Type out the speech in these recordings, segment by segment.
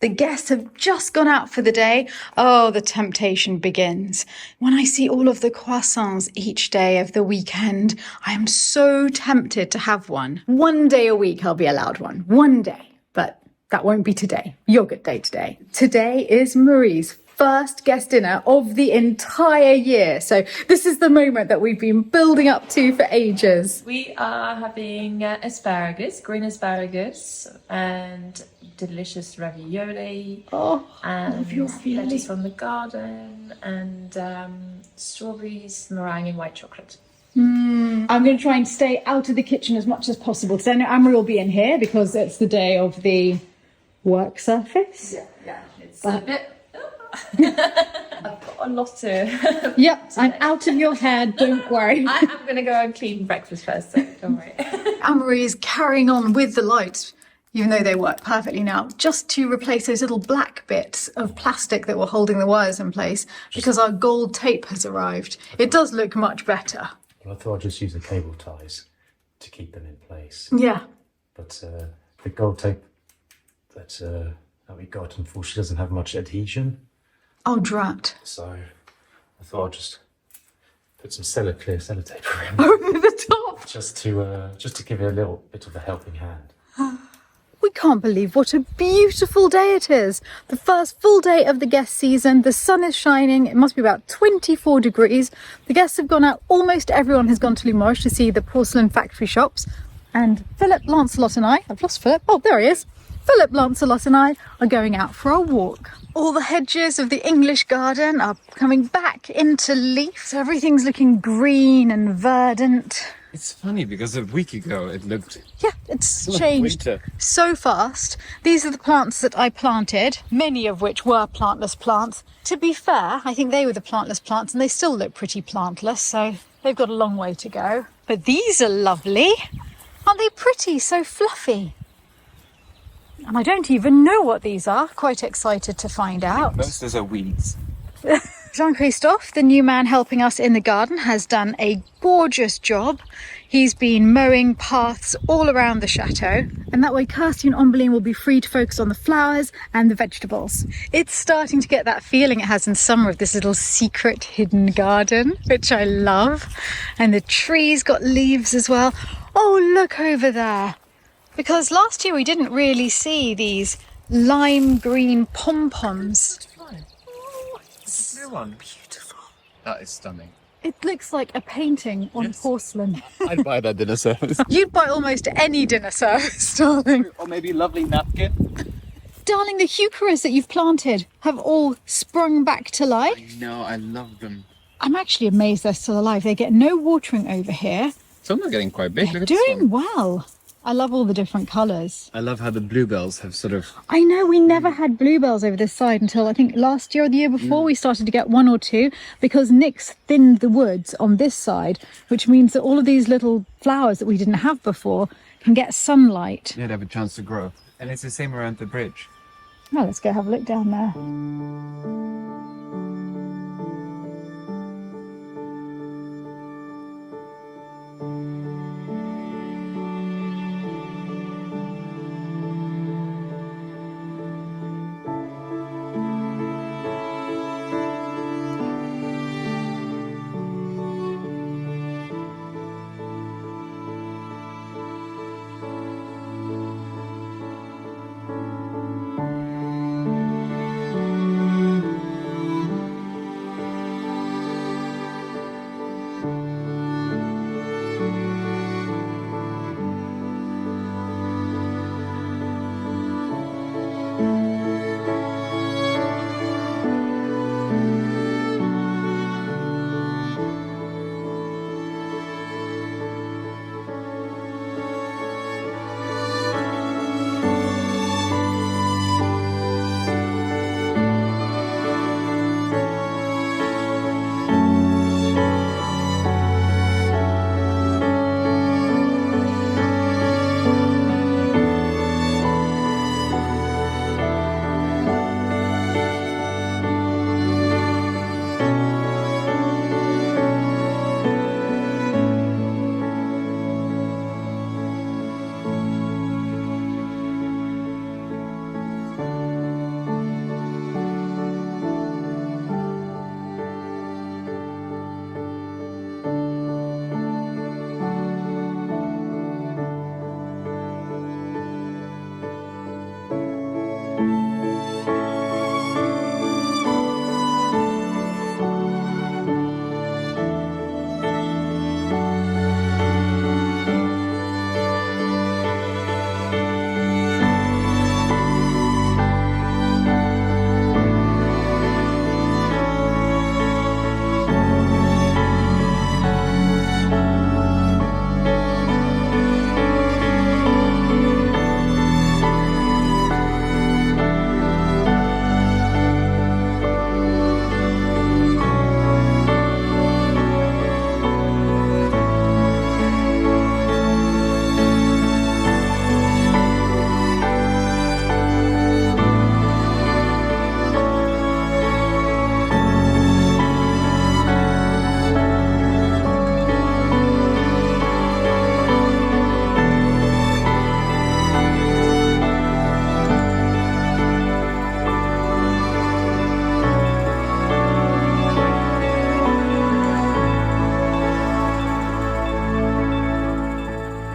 The guests have just gone out for the day. Oh, the temptation begins. When I see all of the croissants each day of the weekend, I am so tempted to have one. One day a week I'll be allowed one. One day. But that won't be today. Yogurt day today. Today is Marie's first guest dinner of the entire year. So this is the moment that we've been building up to for ages. We are having asparagus, green asparagus, and delicious ravioli. Oh, and ravioli. lettuce from the garden, and strawberries, meringue, and white chocolate. I'm going to try and stay out of the kitchen as much as possible because I know Amory will be in here because it's the day of the work surface. Yeah, it's a bit. I've got a lot to. Yep, I'm out of your head, don't worry. I'm going to go and clean breakfast first, so don't worry. Amory is carrying on with the lights, even though they work perfectly now, just to replace those little black bits of plastic that were holding the wires in place because our gold tape has arrived. It does look much better. Well, I thought I'd just use the cable ties to keep them in place. Yeah. But the gold tape that we got, unfortunately, doesn't have much adhesion. Oh, drat. So I thought I'd just put some clear sellotape around Over the top. just to give it a little bit of a helping hand. We can't believe what a beautiful day it is. The first full day of the guest season. The sun is shining. It must be about 24 degrees. The guests have gone out. Almost everyone has gone to Limoges to see the porcelain factory shops. And Philip, Lancelot and I, I've lost Philip. Oh, there he is. Philip, Lancelot and I are going out for a walk. All the hedges of the English garden are coming back into leaf. So everything's looking green and verdant. It's funny because a week ago it looked... Yeah, it's like changed winter. so fast. These are the plants that I planted, many of which were plantless plants. To be fair, I think they were the plantless plants and they still look pretty plantless, so they've got a long way to go. But these are lovely. Aren't they pretty? So fluffy. And I don't even know what these are. Quite excited to find out. Most of those are weeds. Jean-Christophe, the new man helping us in the garden, has done a gorgeous job. He's been mowing paths all around the chateau, and that way Kirsty and Ombeline will be free to focus on the flowers and the vegetables. It's starting to get that feeling it has in summer of this little secret hidden garden, which I love. And the trees got leaves as well. Oh, look over there. Because last year we didn't really see these lime green pom-poms. It's a new one. Beautiful. That is stunning. It looks like a painting on porcelain. I'd buy that dinner service. You'd buy almost any dinner service, darling. Or maybe a lovely napkin. Darling, the heucheras that you've planted have all sprung back to life. I know, I love them. I'm actually amazed they're still alive. They get no watering over here. Some are getting quite big. They're Look at this doing one. well. I love all the different colours. I love how the bluebells have sort of... I know, we never had bluebells over this side until I think last year or the year before we started to get one or two because Nick's thinned the woods on this side, which means that all of these little flowers that we didn't have before can get sunlight. Yeah, they have a chance to grow. And it's the same around the bridge. Well, let's go have a look down there.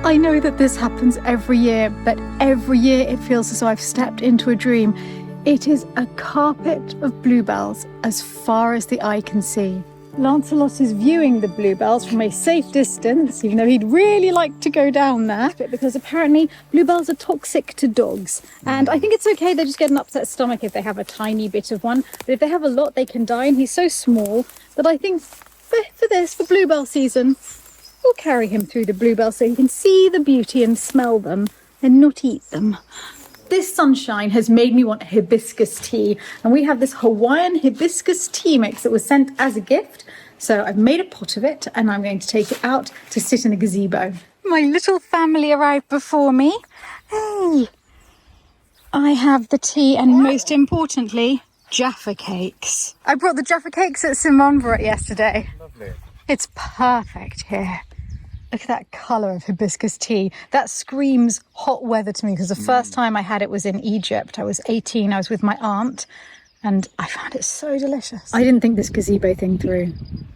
I know that this happens every year, but every year it feels as though I've stepped into a dream. It is a carpet of bluebells as far as the eye can see. Lancelot is viewing the bluebells from a safe distance, even though he'd really like to go down there, because apparently bluebells are toxic to dogs. And I think it's okay, they just get an upset stomach if they have a tiny bit of one. But if they have a lot, they can die, and he's so small that I think for bluebell season, we'll carry him through the bluebells so he can see the beauty and smell them and not eat them. This sunshine has made me want a hibiscus tea, and we have this Hawaiian hibiscus tea mix that was sent as a gift. So I've made a pot of it and I'm going to take it out to sit in a gazebo. My little family arrived before me. Hey! I have the tea and most importantly, Jaffa cakes. I brought the Jaffa cakes that Simone brought yesterday. Lovely. It's perfect here. Look at that colour of hibiscus tea. That screams hot weather to me because the first time I had it was in Egypt. I was 18, I was with my aunt, and I found it so delicious. I didn't think this gazebo thing through.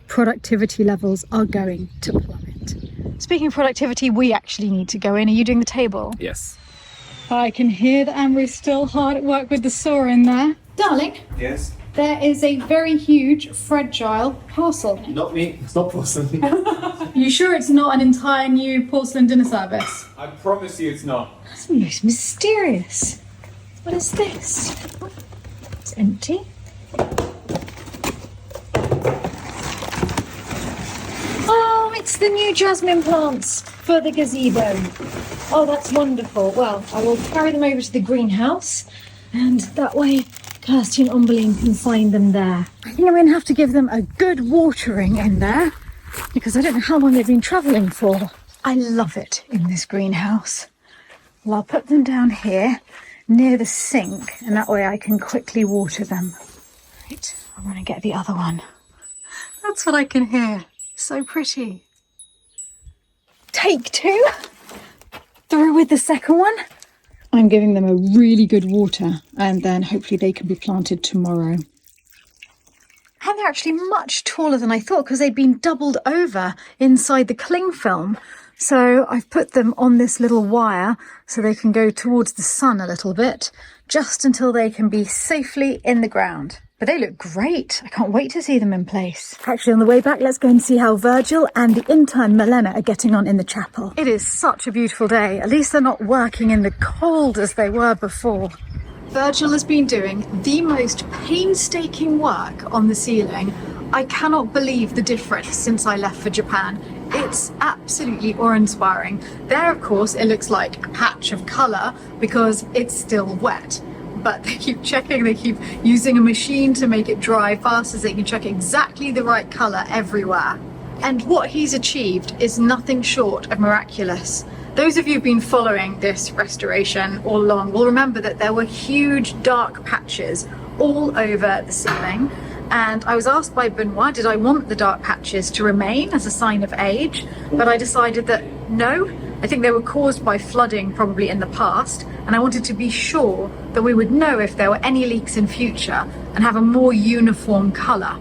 Productivity levels are going to plummet. Speaking of productivity, we actually need to go in. Are you doing the table? Yes. I can hear that Anne-Marie's still hard at work with the saw in there. Darling, Yes. there is a very huge, fragile parcel. Not me. It's not porcelain. Are you sure it's not an entire new porcelain dinner service? I promise you it's not. That's the most mysterious. What is this? It's empty. Oh, it's the new jasmine plants for the gazebo. Oh, that's wonderful. Well, I will carry them over to the greenhouse, and that way Kirsty and Ombeline can find them there. I think I'm going to have to give them a good watering in there, because I don't know how long they've been travelling for. I love it in this greenhouse. Well, I'll put them down here near the sink, and that way I can quickly water them. Right, I'm going to get the other one. That's what I can hear. So pretty. Take two. Through with the second one. I'm giving them a really good water, and then hopefully they can be planted tomorrow. And they're actually much taller than I thought because they'd been doubled over inside the cling film. So I've put them on this little wire so they can go towards the sun a little bit, just until they can be safely in the ground. But they look great. I can't wait to see them in place. Actually, on the way back, let's go and see how Virgil and the intern Milena are getting on in the chapel. It is such a beautiful day. At least they're not working in the cold as they were before. Virgil has been doing the most painstaking work on the ceiling. I cannot believe the difference since I left for Japan. It's absolutely awe-inspiring. There, of course, it looks like a patch of colour because it's still wet. But they keep checking, they keep using a machine to make it dry fast so they can check exactly the right colour everywhere. And what he's achieved is nothing short of miraculous. Those of you who've been following this restoration all along will remember that there were huge dark patches all over the ceiling. And I was asked by Benoit, did I want the dark patches to remain as a sign of age? But I decided that no, I think they were caused by flooding probably in the past, and I wanted to be sure that we would know if there were any leaks in future and have a more uniform colour.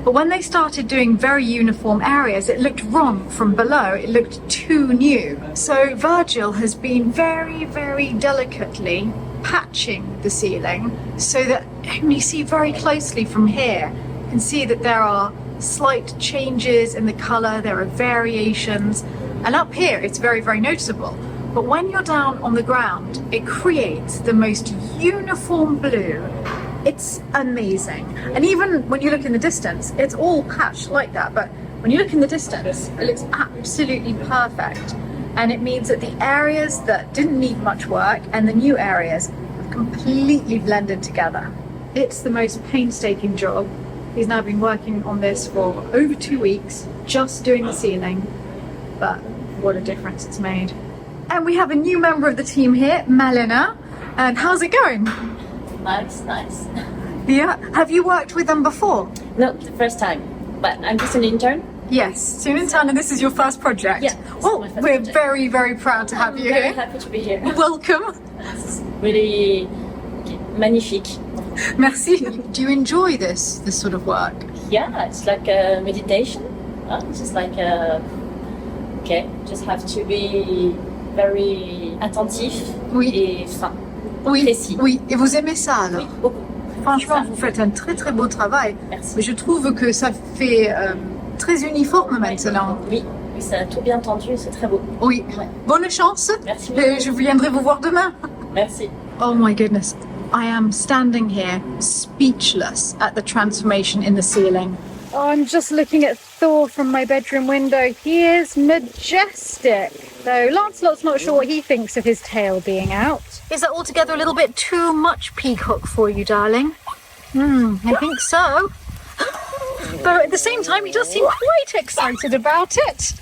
But when they started doing very uniform areas, it looked wrong from below. It looked too new. So Virgil has been very, very delicately patching the ceiling so that when you see very closely from here, you can see that there are slight changes in the colour, there are variations, and up here it's very, very noticeable. But when you're down on the ground, it creates the most uniform blue. It's amazing. And even when you look in the distance, it's all patched like that, but when you look in the distance, it looks absolutely perfect. And it means that the areas that didn't need much work and the new areas have completely blended together. It's the most painstaking job. He's now been working on this for over 2 weeks, just doing the ceiling, but what a difference it's made. And we have a new member of the team here, Milena. And how's it going? Nice. Yeah. Have you worked with them before? Not the first time, but I'm just an intern. Yes, so you're an intern and this is your first project. Yeah. Well, my first we're project. very, very proud to have you Very here. happy to be here. Welcome. It's really magnifique. Merci. Do you enjoy this sort of work? Yeah, it's like a meditation. It's just like Okay, just have to be very attentif Oui. et fin. Oui, Précis. oui. Et vous aimez ça alors? Oui, beaucoup. Franchement, vous faites un très très beau travail. Merci. Mais je trouve que ça fait très uniforme maintenant. Oui, oui, ça a tout bien tendu, c'est très beau. Oui. Ouais. Bonne chance. Merci Et beaucoup. je viendrai vous voir demain. Merci. Oh my goodness. I am standing here speechless at the transformation in the ceiling. Oh, I'm just looking at Thor from my bedroom window. He is majestic. Though Lancelot's not sure what he thinks of his tail being out. Is that altogether a little bit too much peacock for you, darling? I think so. Though at the same time, he does seem quite excited about it.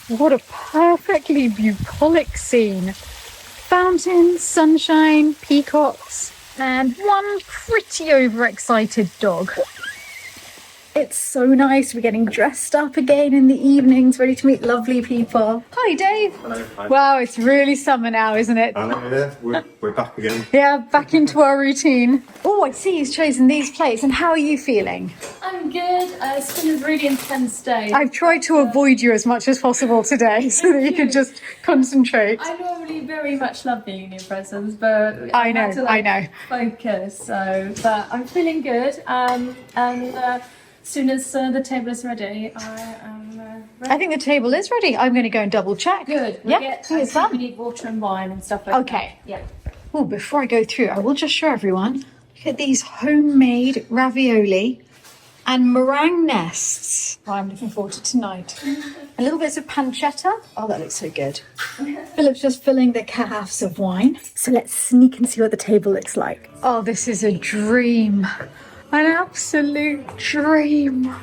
What a perfectly bucolic scene. Fountains, sunshine, peacocks, and one pretty overexcited dog. It's so nice. We're getting dressed up again in the evenings, ready to meet lovely people. Hi, Dave. Hello. Hi. Wow, it's really summer now, isn't it? I know, yeah, we're back again. Yeah, back into our routine. Oh, I see he's chosen these plates. And how are you feeling? I'm good. It's been a really intense day. I've tried to avoid you as much as possible today so that you could just concentrate. I normally very much love being in your presence, but I had to, I know. focus. So, but I'm feeling good. And as soon as the table is ready, I am ready. I think the table is ready. I'm going to go and double check. Good. Yeah, I I think it's think we done. need water and wine and stuff like Okay. that. Yeah. Oh, before I go through, I will just show everyone. Look at these homemade ravioli and meringue nests. Oh, I'm looking forward to tonight. A little bit of pancetta. Oh, that looks so good. Philip's just filling the carafes of wine. So let's sneak and see what the table looks like. Oh, this is a dream. An absolute dream.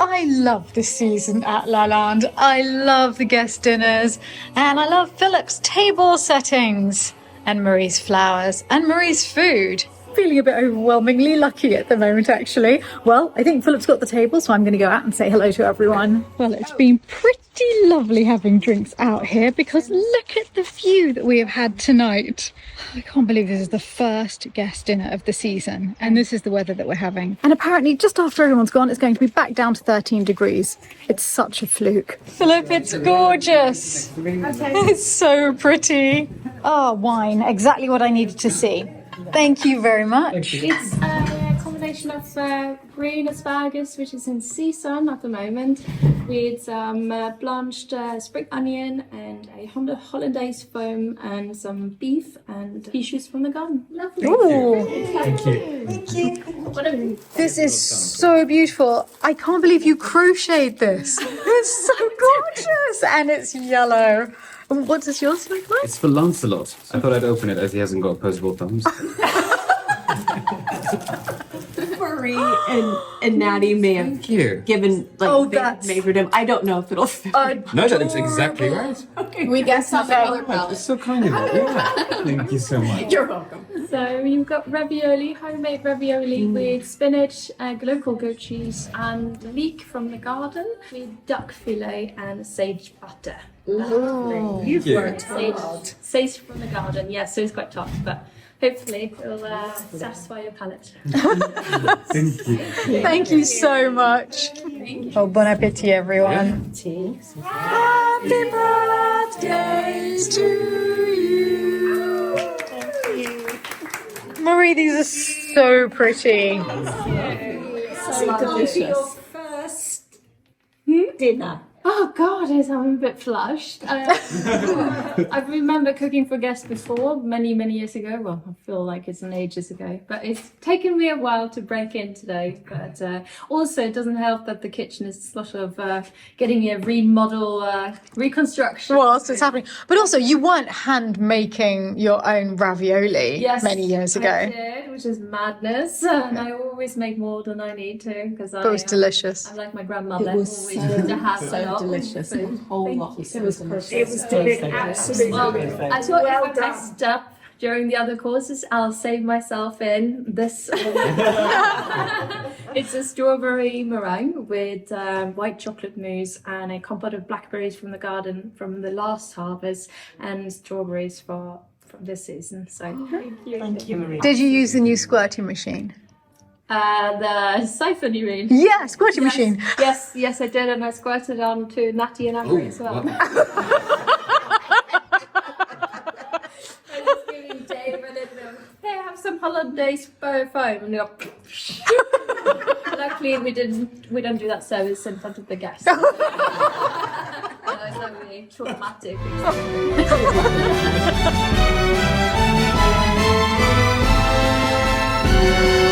I love this season at Lalande. I love the guest dinners and I love Philip's table settings and Marie's flowers and Marie's food. Feeling a bit overwhelmingly lucky at the moment, actually. Well, I think Philip's got the table, so I'm going to go out and say hello to everyone. Well, it's been pretty lovely having drinks out here because look at the view that we have had tonight. I can't believe this is the first guest dinner of the season, and this is the weather that we're having. And apparently, just after everyone's gone, it's going to be back down to 13 degrees. It's such a fluke. Philip, it's gorgeous. It's so pretty. Oh, wine, exactly what I needed to see. Thank you very much. It's a combination of green asparagus, which is in season at the moment, with some blanched spring onion and a hollandaise foam and some beef and issues from the garden. Lovely. Ooh, Thank you. thank you. This is so beautiful. I can't believe you crocheted this. It's so gorgeous. And it's yellow. And what does yours look like? It's for Lancelot. I thought I'd open it as he hasn't got opposable thumbs. Marie and Natty may have Thank you. given Oh, they that's- favored him. I don't know if it'll fit. No, that looks exactly right. We guess nothing. It's so kind of you. Yeah. Thank you so much. You're welcome. So you've got ravioli, homemade ravioli with spinach, local goat cheese, and leek from the garden with duck fillet and sage butter. You've you. worked Sage from the garden, yes, so it's quite tough, but hopefully it'll satisfy your palate. Thank you. Thank you so much. Oh, bon appetit, everyone. Happy birthday to you. Marie, these are so pretty. so delicious. First dinner. Oh God, I'm a bit flushed. I remember cooking for guests before, many years ago. Well, I feel like it's an ages ago, but it's taken me a while to break in today. But also, it doesn't help that the kitchen is sort of getting me a reconstruction. Whilst it's happening. But also, you weren't hand making your own ravioli many years ago. I did, which is madness. And I always make more than I need to because But it was delicious. I'm like my grandmother. It was always so- used to have so a lot. delicious. So, A whole thank lot. you. It was perfect. It was absolutely Well, perfect. I thought Well if I done. messed up during the other courses, I'll save myself in this. It's a strawberry meringue with white chocolate mousse and a compote of blackberries from the garden from the last harvest and strawberries from this season. So thank you. Thank you, Marie. Did you use the new squirting machine? The siphon, you mean? Yeah, squirting machine. Yes, I did, and I squirted on to Natty and Amory as well. wow. I was giving Dave a little, hey, have some hollandaise foam, and they're like, luckily we don't do that service in front of the guests. That was a really traumatic experience.